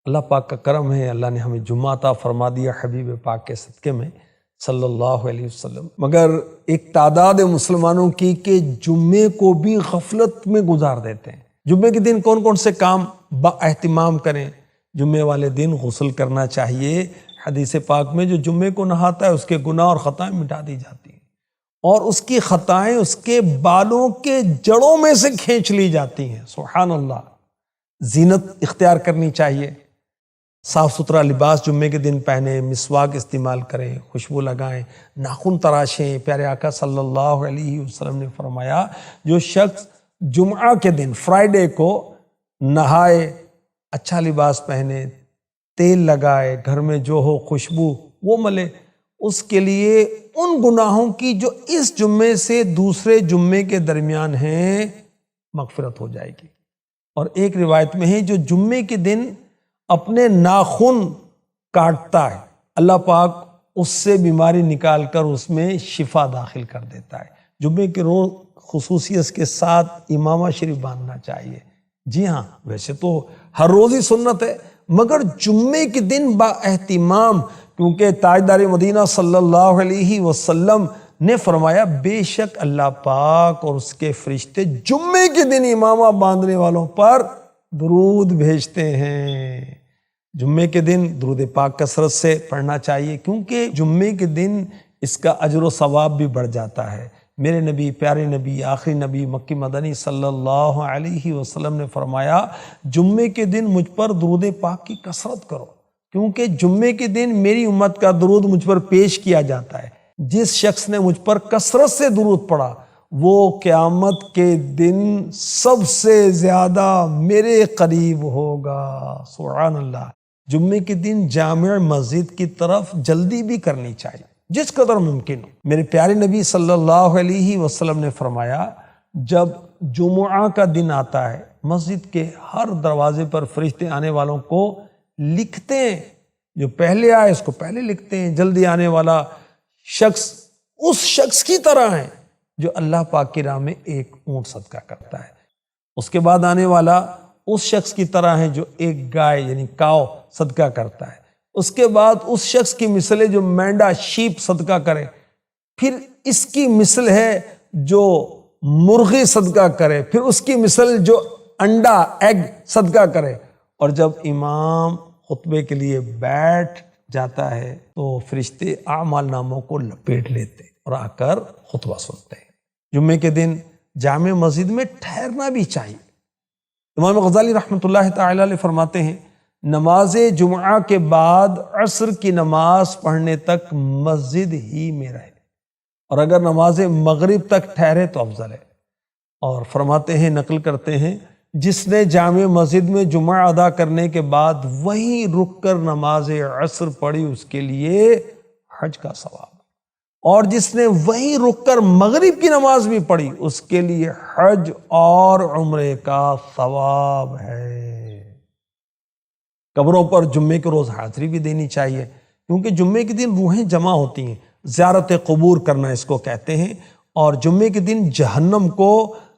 اللہ پاک کا کرم ہے، اللہ نے ہمیں جمعہ عطا فرما دیا حبیب پاک کے صدقے میں صلی اللہ علیہ وسلم۔ مگر ایک تعداد مسلمانوں کی کہ جمعے کو بھی غفلت میں گزار دیتے ہیں۔ جمعے کے دن کون کون سے کام با اہتمام کریں؟ جمعے والے دن غسل کرنا چاہیے۔ حدیث پاک میں جو جمعے کو نہاتا ہے اس کے گناہ اور خطائیں مٹا دی جاتی ہیں، اور اس کی خطائیں اس کے بالوں کے جڑوں میں سے کھینچ لی جاتی ہیں۔ سبحان اللہ۔ زینت اختیار کرنی چاہیے، صاف ستھرا لباس جمعے کے دن پہنے، مسواک استعمال کریں، خوشبو لگائیں، ناخن تراشیں۔ پیارے آقا صلی اللہ علیہ وسلم نے فرمایا جو شخص جمعہ کے دن فرائیڈے کو نہائے، اچھا لباس پہنے، تیل لگائے، گھر میں جو ہو خوشبو وہ ملے، اس کے لیے ان گناہوں کی جو اس جمعے سے دوسرے جمعے کے درمیان ہیں مغفرت ہو جائے گی۔ اور ایک روایت میں ہے جو جمعے کے دن اپنے ناخن کاٹتا ہے، اللہ پاک اس سے بیماری نکال کر اس میں شفا داخل کر دیتا ہے۔ جمعے کے روز خصوصیت کے ساتھ امامہ شریف باندھنا چاہیے۔ جی ہاں، ویسے تو ہر روز ہی سنت ہے، مگر جمعے کے دن با اہتمام، کیونکہ تاجدار مدینہ صلی اللہ علیہ وسلم نے فرمایا بے شک اللہ پاک اور اس کے فرشتے جمعے کے دن امامہ باندھنے والوں پر درود بھیجتے ہیں۔ جمعے کے دن درود پاک کثرت سے پڑھنا چاہیے، کیونکہ جمعے کے دن اس کا اجر و ثواب بھی بڑھ جاتا ہے۔ میرے نبی، پیارے نبی، آخری نبی مکی مدنی صلی اللہ علیہ وسلم نے فرمایا جمعے کے دن مجھ پر درود پاک کی کثرت کرو، کیونکہ جمعے کے دن میری امت کا درود مجھ پر پیش کیا جاتا ہے۔ جس شخص نے مجھ پر کثرت سے درود پڑھا وہ قیامت کے دن سب سے زیادہ میرے قریب ہوگا۔ سبحان اللہ۔ جمعے کے دن جامع مسجد کی طرف جلدی بھی کرنی چاہیے جس قدر ممکن ہو۔ میرے پیارے نبی صلی اللہ علیہ وسلم نے فرمایا جب جمعہ کا دن آتا ہے مسجد کے ہر دروازے پر فرشتے آنے والوں کو لکھتے ہیں، جو پہلے آئے اس کو پہلے لکھتے ہیں، جلدی آنے والا شخص اس شخص کی طرح ہے جو اللہ پاک کی راہ میں ایک اونٹ صدقہ کرتا ہے، اس کے بعد آنے والا اس شخص کی طرح ہے جو ایک گائے یعنی کاؤ صدقہ کرتا ہے، اس کے بعد اس شخص کی مثل ہے جو مینڈا شیپ صدقہ کرے، پھر اس کی مثل ہے جو مرغی صدقہ کرے، پھر اس کی مثل جو انڈا ایگ صدقہ کرے، اور جب امام خطبے کے لیے بیٹھ جاتا ہے تو فرشتے اعمال ناموں کو لپیٹ لیتے اور آ کر خطبہ سنتے ہیں۔ جمعے کے دن جامع مسجد میں ٹھہرنا بھی چاہیے۔ امام غزالی رحمۃ اللہ تعالی علیہ فرماتے ہیں نماز جمعہ کے بعد عصر کی نماز پڑھنے تک مسجد ہی میں رہے، اور اگر نماز مغرب تک ٹھہرے تو افضل ہے۔ اور فرماتے ہیں، نقل کرتے ہیں، جس نے جامع مسجد میں جمعہ ادا کرنے کے بعد وہیں رک کر نماز عصر پڑھی اس کے لیے حج کا ثواب، اور جس نے وہیں رک کر مغرب کی نماز بھی پڑھی اس کے لیے حج اور عمرے کا ثواب ہے۔ قبروں پر جمعے کے روز حاضری بھی دینی چاہیے، کیونکہ جمعے کے دن روحیں جمع ہوتی ہیں، زیارت قبور کرنا اس کو کہتے ہیں، اور جمعے کے دن جہنم کو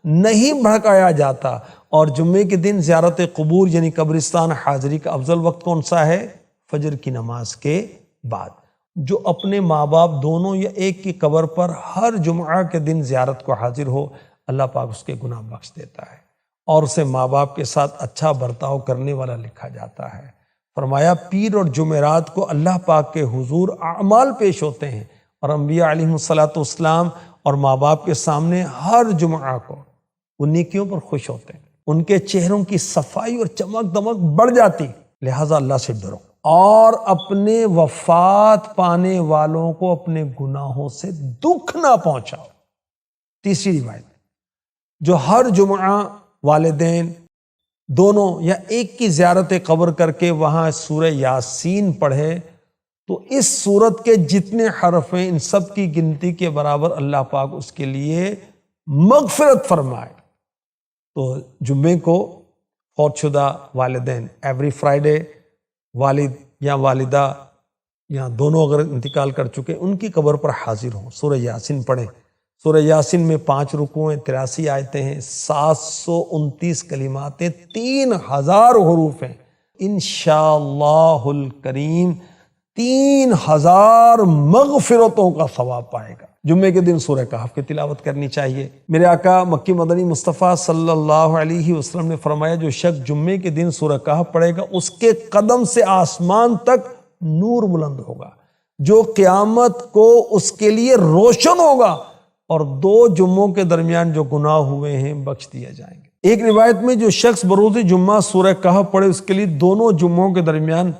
نہیں بھڑکایا جاتا، اور جمعے کے دن زیارت قبور یعنی قبرستان حاضری کا افضل وقت کون سا ہے؟ فجر کی نماز کے بعد۔ جو اپنے ماں باپ دونوں یا ایک کی قبر پر ہر جمعہ کے دن زیارت کو حاضر ہو، اللہ پاک اس کے گناہ بخش دیتا ہے اور اسے ماں باپ کے ساتھ اچھا برتاؤ کرنے والا لکھا جاتا ہے۔ فرمایا پیر اور جمعرات کو اللہ پاک کے حضور اعمال پیش ہوتے ہیں، اور انبیاء علیہ الصلاۃ والسلام اور ماں باپ کے سامنے ہر جمعہ کو وہ نیکیوں پر خوش ہوتے ہیں، ان کے چہروں کی صفائی اور چمک دمک بڑھ جاتی، لہٰذا اللہ سے ڈرو اور اپنے وفات پانے والوں کو اپنے گناہوں سے دکھ نہ پہنچاؤ۔ تیسری روایت، جو ہر جمعہ والدین دونوں یا ایک کی زیارت قبر کر کے وہاں سورہ یاسین پڑھے تو اس سورت کے جتنے حرف ہیں ان سب کی گنتی کے برابر اللہ پاک اس کے لیے مغفرت فرمائے۔ تو جمعے کو فوت شدہ والدین ایوری فرائیڈے والد یا والدہ یا دونوں اگر انتقال کر چکے ان کی قبر پر حاضر ہوں، سورہ یاسین پڑھیں۔ سورہ یاسین میں 5 رکوع ہیں، 83 آیتیں ہیں، 729 کلمات ہیں، 3000 حروف ہیں۔ انشاءاللہ الکریم 3000 مغفرتوں کا ثواب پائے گا۔ جمعے کے دن سورہ کہف کی تلاوت کرنی چاہیے۔ میرے آقا مکی مدنی مصطفیٰ صلی اللہ علیہ وسلم نے فرمایا جو شخص جمعے کے دن سورہ کہف پڑھے گا اس کے قدم سے آسمان تک نور بلند ہوگا جو قیامت کو اس کے لیے روشن ہوگا، اور 2 جمعوں کے درمیان جو گناہ ہوئے ہیں بخش دیے جائیں گے۔ ایک روایت میں جو شخص بروز جمعہ سورہ کہف پڑھے اس کے لیے دونوں جمعوں کے درمیان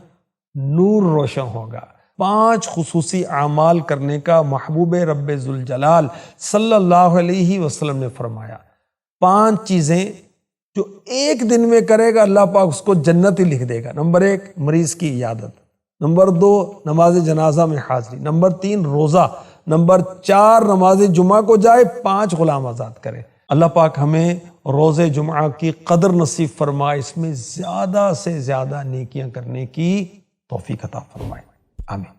نور روشن ہوگا۔ 5 خصوصی اعمال کرنے کا محبوب رب ذوالجلال صلی اللہ علیہ وسلم نے فرمایا۔ 5 چیزیں جو ایک دن میں کرے گا اللہ پاک اس کو جنت ہی لکھ دے گا۔ نمبر 1 مریض کی عیادت، نمبر 2 نماز جنازہ میں حاضری، نمبر 3 روزہ، نمبر 4 نماز جمعہ کو جائے، 5 غلام آزاد کرے۔ اللہ پاک ہمیں روز جمعہ کی قدر نصیب فرمائے، اس میں زیادہ سے زیادہ نیکیاں کرنے کی توفیق عطا فرمائے، آمین۔